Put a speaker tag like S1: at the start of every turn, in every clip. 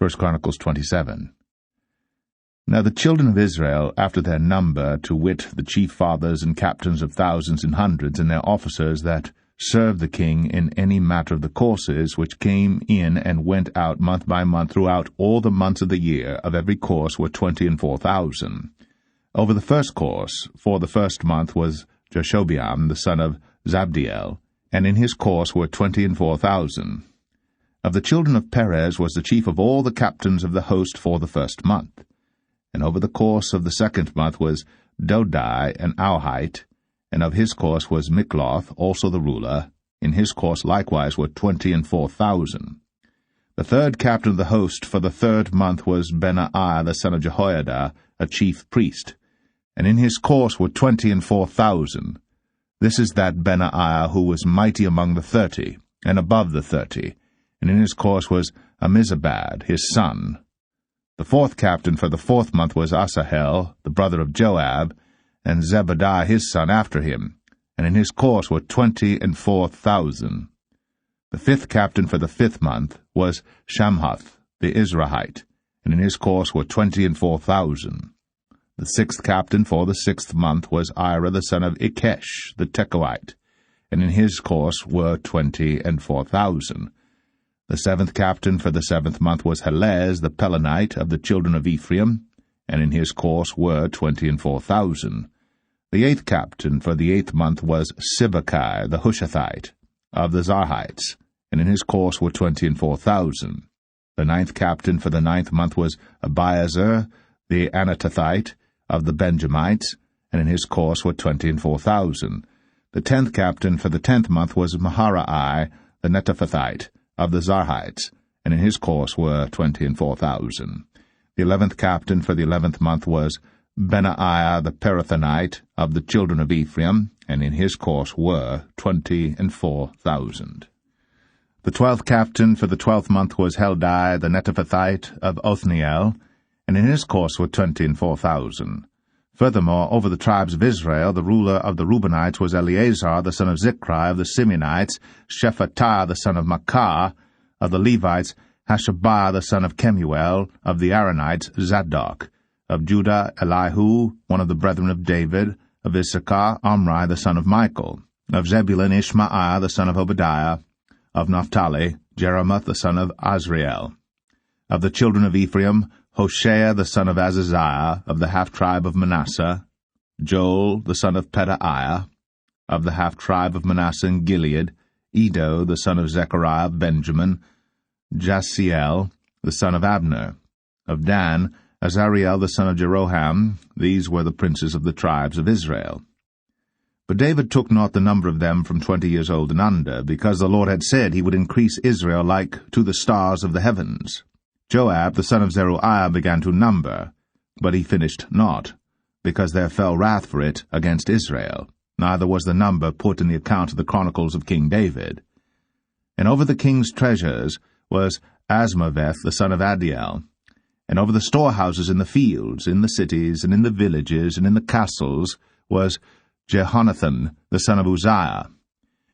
S1: 1 Chronicles 27. Now the children of Israel, after their number, to wit, the chief fathers and captains of thousands and hundreds, and their officers that served the king in any matter of the courses, which came in and went out month by month throughout all the months of the year, of every course were 24,000. Over the first course, for the first month, was Jashobeam, the son of Zabdiel, and in his course were 24,000. Of the children of Perez was the chief of all the captains of the host for the first month. And over the course of the second month was Dodai an Auhite, and of his course was Mikloth, also the ruler. In his course likewise were 24,000. The third captain of the host for the third month was Benaiah the son of Jehoiada, a chief priest, and in his course were 24,000. This is that Benaiah who was mighty among the 30, and above the 30, and in his course was Ammizabad, his son. The fourth captain for the fourth month was Asahel, the brother of Joab, and Zebadiah his son after him, and in his course were 24,000. The fifth captain for the fifth month was Shamhuth, the Israelite, and in his course were 24,000. The sixth captain for the sixth month was Ira the son of Ikesh, the Tekoite, and in his course were 24,000. The seventh captain for the seventh month was Helez the Pelonite of the children of Ephraim, and in his course were 24,000. The eighth captain for the eighth month was Sibbecai the Hushathite of the Zarhites, and in his course were 24,000. The ninth captain for the ninth month was Abiezer the Anatothite of the Benjamites, and in his course were 24,000. The 10th captain for the 10th month was Maharai the Netophathite of the Zarhites, and in his course were 24,000. The 11th captain for the 11th month was Benaiah the Pirathonite of the children of Ephraim, and in his course were 24,000. The 12th captain for the 12th month was Heldai the Netophathite of Othniel, and in his course were 24,000. Furthermore, over the tribes of Israel, the ruler of the Reubenites was Eleazar the son of Zichri of the Simeonites, Shephatiah the son of Makkah of the Levites, Hashabiah the son of Kemuel of the Aaronites, Zadok of Judah, Elihu, one of the brethren of David, of Issachar, Omri the son of Michael, of Zebulun, Ishmaiah the son of Obadiah, of Naphtali, Jeremoth the son of Azriel, of the children of Ephraim, Hoshea the son of Azaziah, of the half-tribe of Manasseh, Joel the son of Pedaiah, of the half-tribe of Manasseh in Gilead, Edo the son of Zechariah of Benjamin, Jasiel the son of Abner, of Dan, Azariel the son of Jeroham. These were the princes of the tribes of Israel. But David took not the number of them from 20 years old and under, because the Lord had said he would increase Israel like to the stars of the heavens. Joab the son of Zeruiah began to number, but he finished not, because there fell wrath for it against Israel. Neither was the number put in the account of the Chronicles of King David. And over the king's treasures was Asmaveth the son of Adiel, and over the storehouses in the fields, in the cities, and in the villages, and in the castles was Jehonathan the son of Uzziah.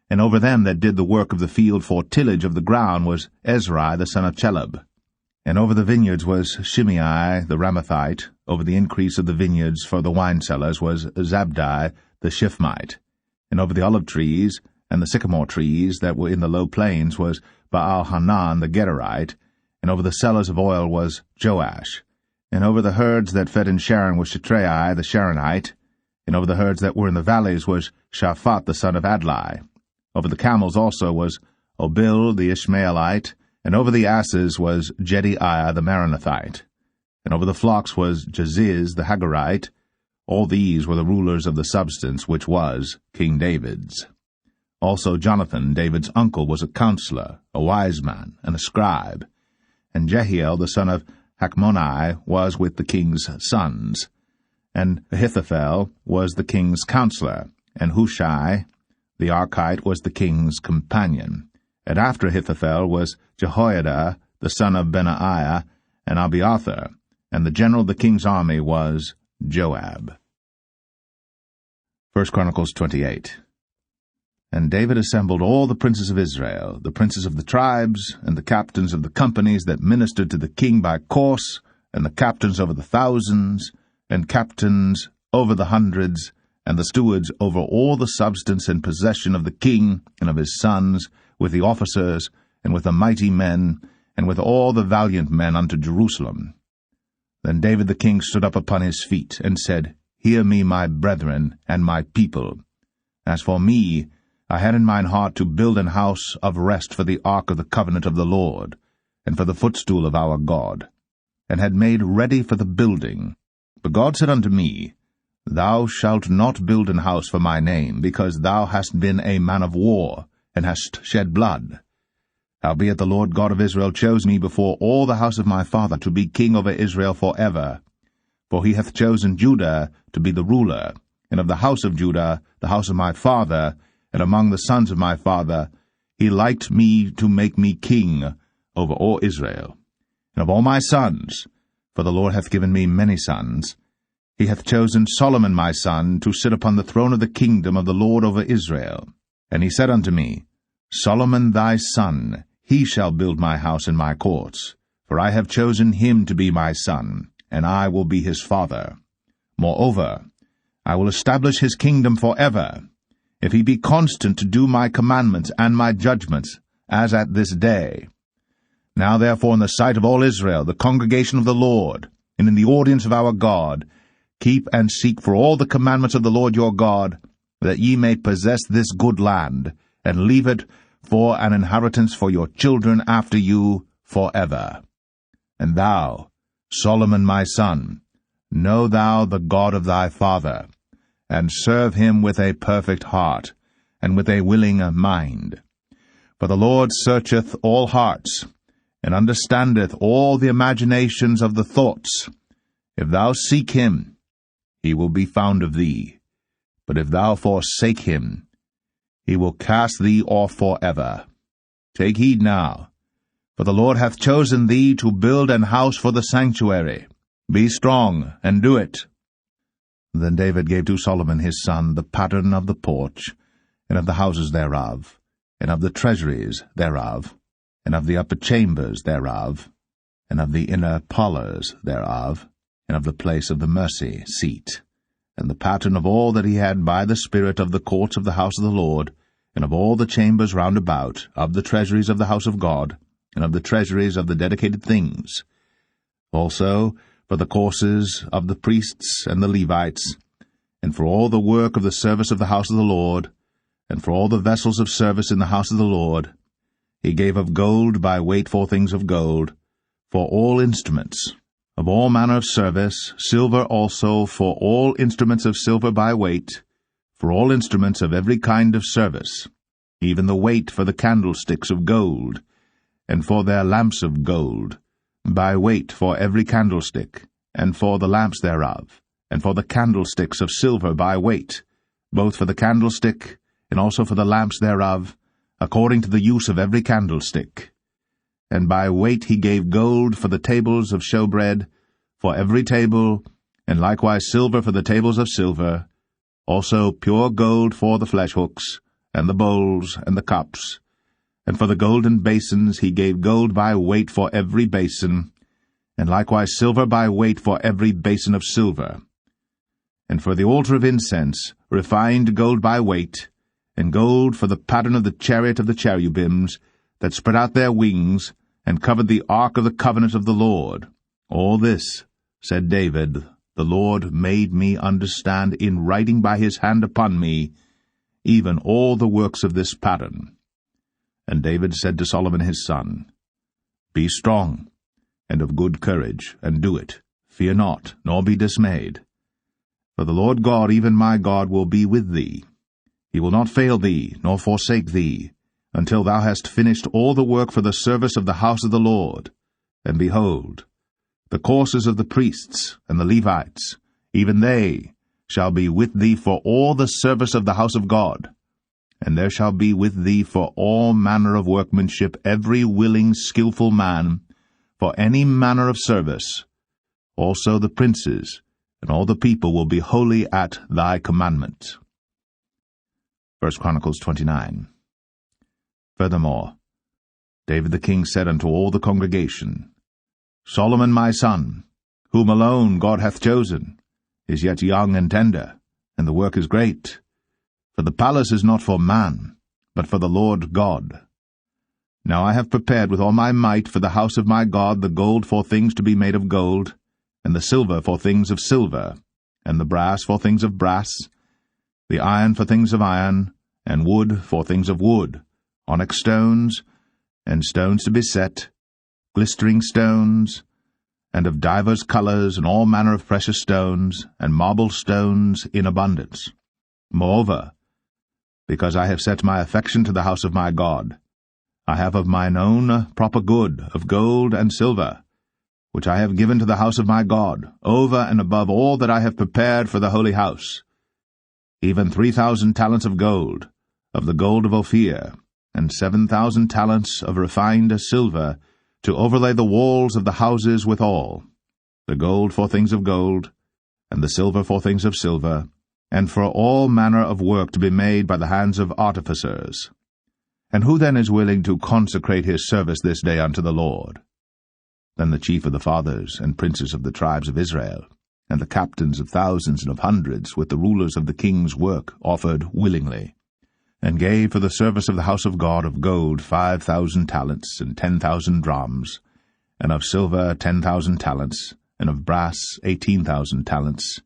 S1: And over them that did the work of the field for tillage of the ground was Ezrai the son of Chelub. And over the vineyards was Shimei the Ramathite. Over the increase of the vineyards for the wine cellars was Zabdi the Shifmite. And over the olive trees and the sycamore trees that were in the low plains was Baal-Hanan the Gerarite. And over the cellars of oil was Joash. And over the herds that fed in Sharon was Shitrai the Sharonite. And over the herds that were in the valleys was Shaphat the son of Adlai. Over the camels also was Obil the Ishmaelite. And over the asses was Jediaiah the Maronathite. And over the flocks was Jaziz the Hagarite. All these were the rulers of the substance which was King David's. Also Jonathan, David's uncle, was a counselor, a wise man, and a scribe. And Jehiel the son of Hachmoni was with the king's sons. And Ahithophel was the king's counselor. And Hushai the Archite was the king's companion. And after Ahithophel was Jehoiada the son of Benaiah, and Abiathar, and the general of the king's army was Joab. 1 Chronicles 28. And David assembled all the princes of Israel, the princes of the tribes, and the captains of the companies that ministered to the king by course, and the captains over the thousands, and captains over the hundreds, and the stewards over all the substance and possession of the king and of his sons, with the officers, and with the mighty men, and with all the valiant men unto Jerusalem. Then David the king stood up upon his feet, and said, Hear me, my brethren, and my people. As for me, I had in mine heart to build an house of rest for the ark of the covenant of the Lord, and for the footstool of our God, and had made ready for the building. But God said unto me, Thou shalt not build an house for my name, because thou hast been a man of war, and hast shed blood. Howbeit the Lord God of Israel chose me before all the house of my father to be king over Israel forever. For he hath chosen Judah to be the ruler, and of the house of Judah, the house of my father, and among the sons of my father, he liked me to make me king over all Israel. And of all my sons, for the Lord hath given me many sons, he hath chosen Solomon my son to sit upon the throne of the kingdom of the Lord over Israel. And he said unto me, Solomon thy son, he shall build my house and my courts, for I have chosen him to be my son, and I will be his father. Moreover, I will establish his kingdom forever, if he be constant to do my commandments and my judgments, as at this day. Now therefore in the sight of all Israel, the congregation of the Lord, and in the audience of our God, keep and seek for all the commandments of the Lord your God, that ye may possess this good land, and leave it for an inheritance for your children after you forever. And thou, Solomon my son, know thou the God of thy father, and serve him with a perfect heart, and with a willing mind. For the Lord searcheth all hearts, and understandeth all the imaginations of the thoughts. If thou seek him, he will be found of thee. But if thou forsake him, he will cast thee off forever. Take heed now, for the Lord hath chosen thee to build an house for the sanctuary. Be strong, and do it. Then David gave to Solomon his son the pattern of the porch, and of the houses thereof, and of the treasuries thereof, and of the upper chambers thereof, and of the inner parlors thereof, and of the place of the mercy seat, and the pattern of all that he had by the Spirit of the courts of the house of the Lord, and of all the chambers round about, of the treasuries of the house of God, and of the treasuries of the dedicated things. Also for the courses of the priests and the Levites, and for all the work of the service of the house of the Lord, and for all the vessels of service in the house of the Lord, he gave of gold by weight for things of gold, for all instruments, of all manner of service, silver also for all instruments of silver by weight, for all instruments of every kind of service, even the weight for the candlesticks of gold, and for their lamps of gold, by weight for every candlestick, and for the lamps thereof, and for the candlesticks of silver by weight, both for the candlestick, and also for the lamps thereof, according to the use of every candlestick. And by weight he gave gold for the tables of showbread, for every table, and likewise silver for the tables of silver, also pure gold for the fleshhooks, and the bowls, and the cups. And for the golden basins he gave gold by weight for every basin, and likewise silver by weight for every basin of silver. And for the altar of incense, refined gold by weight, and gold for the pattern of the chariot of the cherubims, that spread out their wings, and covered the ark of the covenant of the Lord. All this, said David, the Lord made me understand in writing by his hand upon me, even all the works of this pattern. And David said to Solomon his son, Be strong, and of good courage, and do it. Fear not, nor be dismayed. For the Lord God, even my God, will be with thee. He will not fail thee, nor forsake thee, until thou hast finished all the work for the service of the house of the Lord. And behold, the courses of the priests and the Levites, even they, shall be with thee for all the service of the house of God. And there shall be with thee for all manner of workmanship every willing, skillful man, for any manner of service. Also the princes, and all the people will be holy at thy commandment. 1 Chronicles 29. Furthermore, David the king said unto all the congregation, Solomon my son, whom alone God hath chosen, is yet young and tender, and the work is great. For the palace is not for man, but for the Lord God. Now I have prepared with all my might for the house of my God the gold for things to be made of gold, and the silver for things of silver, and the brass for things of brass, the iron for things of iron, and wood for things of wood, onyx stones, and stones to be set, glistering stones, and of divers colours, and all manner of precious stones, and marble stones in abundance. Moreover, because I have set my affection to the house of my God, I have of mine own proper good of gold and silver, which I have given to the house of my God, over and above all that I have prepared for the holy house, even 3,000 talents of the gold of Ophir, and 7,000 talents of refined silver, to overlay the walls of the houses withal, the gold for things of gold, and the silver for things of silver, and for all manner of work to be made by the hands of artificers. And who then is willing to consecrate his service this day unto the Lord? Then the chief of the fathers and princes of the tribes of Israel, and the captains of thousands and of hundreds, with the rulers of the king's work, offered willingly, and gave for the service of the house of God of gold 5,000 talents, and 10,000 drams, and of silver 10,000 talents, and of brass 18,000 talents,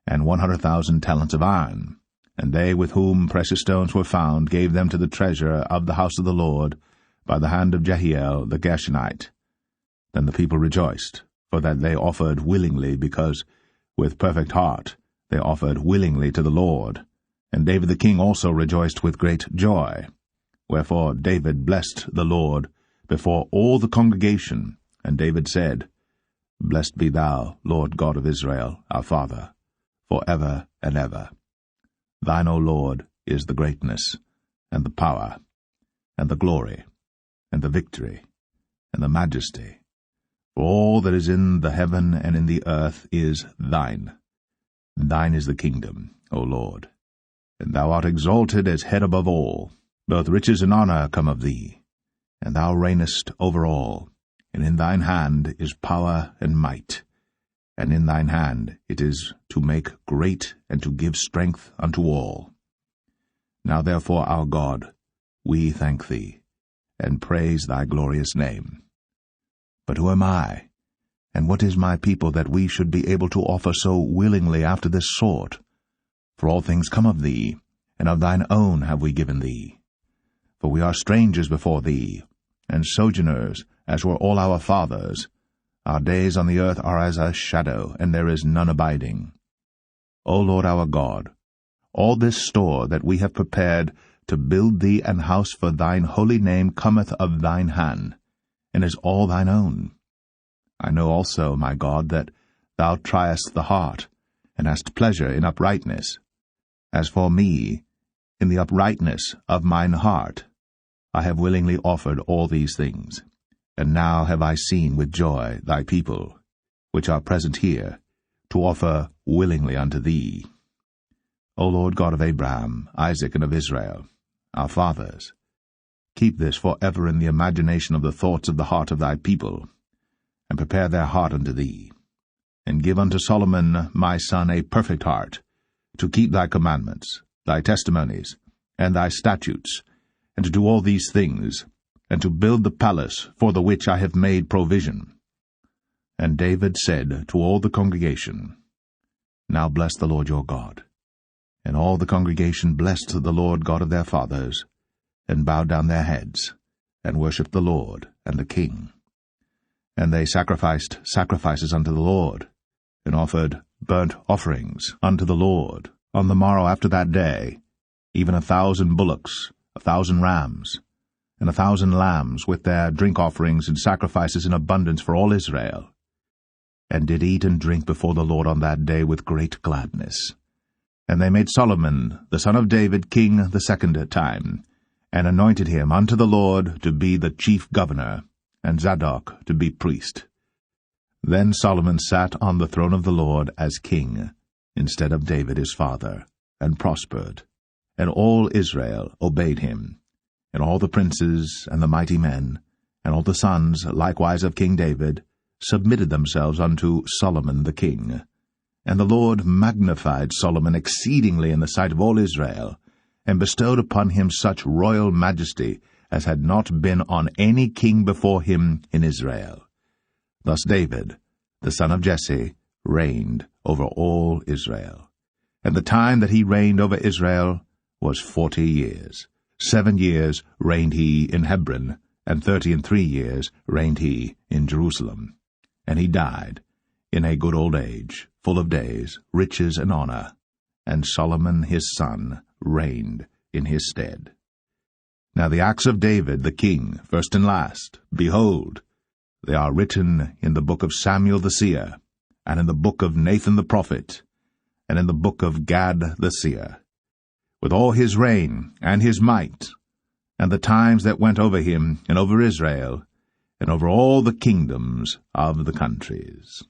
S1: and 100,000 talents of iron. And they with whom precious stones were found gave them to the treasure of the house of the Lord by the hand of Jehiel the Gershonite. Then the people rejoiced, for that they offered willingly, because with perfect heart they offered willingly to the Lord. And David the king also rejoiced with great joy. Wherefore David blessed the Lord before all the congregation. And David said, Blessed be thou, Lord God of Israel, our Father, for ever and ever. Thine, O Lord, is the greatness, and the power, and the glory, and the victory, and the majesty. For all that is in the heaven and in the earth is thine. Thine is the kingdom, O Lord, and thou art exalted as head above all. Both riches and honour come of thee, and thou reignest over all. And in thine hand is power and might, and in thine hand it is to make great and to give strength unto all. Now therefore, our God, we thank thee, and praise thy glorious name. But who am I, and what is my people, that we should be able to offer so willingly after this sort? For all things come of thee, and of thine own have we given thee. For we are strangers before thee, and sojourners, as were all our fathers. Our days on the earth are as a shadow, and there is none abiding. O Lord our God, all this store that we have prepared to build thee an house for thine holy name cometh of thine hand, and is all thine own. I know also, my God, that thou triest the heart, and hast pleasure in uprightness. As for me, in the uprightness of mine heart, I have willingly offered all these things. And now have I seen with joy thy people, which are present here, to offer willingly unto thee. O Lord God of Abraham, Isaac, and of Israel, our fathers, keep this for ever in the imagination of the thoughts of the heart of thy people, and prepare their heart unto thee. And give unto Solomon my son a perfect heart, to keep thy commandments, thy testimonies, and thy statutes, and to do all these things, and to build the palace for the which I have made provision. And David said to all the congregation, Now bless the Lord your God. And all the congregation blessed the Lord God of their fathers, and bowed down their heads, and worshipped the Lord and the king. And they sacrificed sacrifices unto the Lord, and offered burnt offerings unto the Lord on the morrow after that day, even 1,000 bullocks, 1,000 rams, and 1,000 lambs, with their drink offerings and sacrifices in abundance for all Israel, and did eat and drink before the Lord on that day with great gladness. And they made Solomon the son of David king the second time, and anointed him unto the Lord to be the chief governor, and Zadok to be priest. Then Solomon sat on the throne of the Lord as king, instead of David his father, and prospered, and all Israel obeyed him, and all the princes and the mighty men, and all the sons likewise of King David, submitted themselves unto Solomon the king. And the Lord magnified Solomon exceedingly in the sight of all Israel, and bestowed upon him such royal majesty as had not been on any king before him in Israel. Thus David, the son of Jesse, reigned over all Israel. And the time that he reigned over Israel was 40 years. 7 years reigned he in Hebron, and 33 years reigned he in Jerusalem. And he died in a good old age, full of days, riches, and honor. And Solomon his son reigned in his stead. Now the acts of David the king, first and last, behold, they are written in the book of Samuel the seer, and in the book of Nathan the prophet, and in the book of Gad the seer, with all his reign and his might, and the times that went over him and over Israel, and over all the kingdoms of the countries.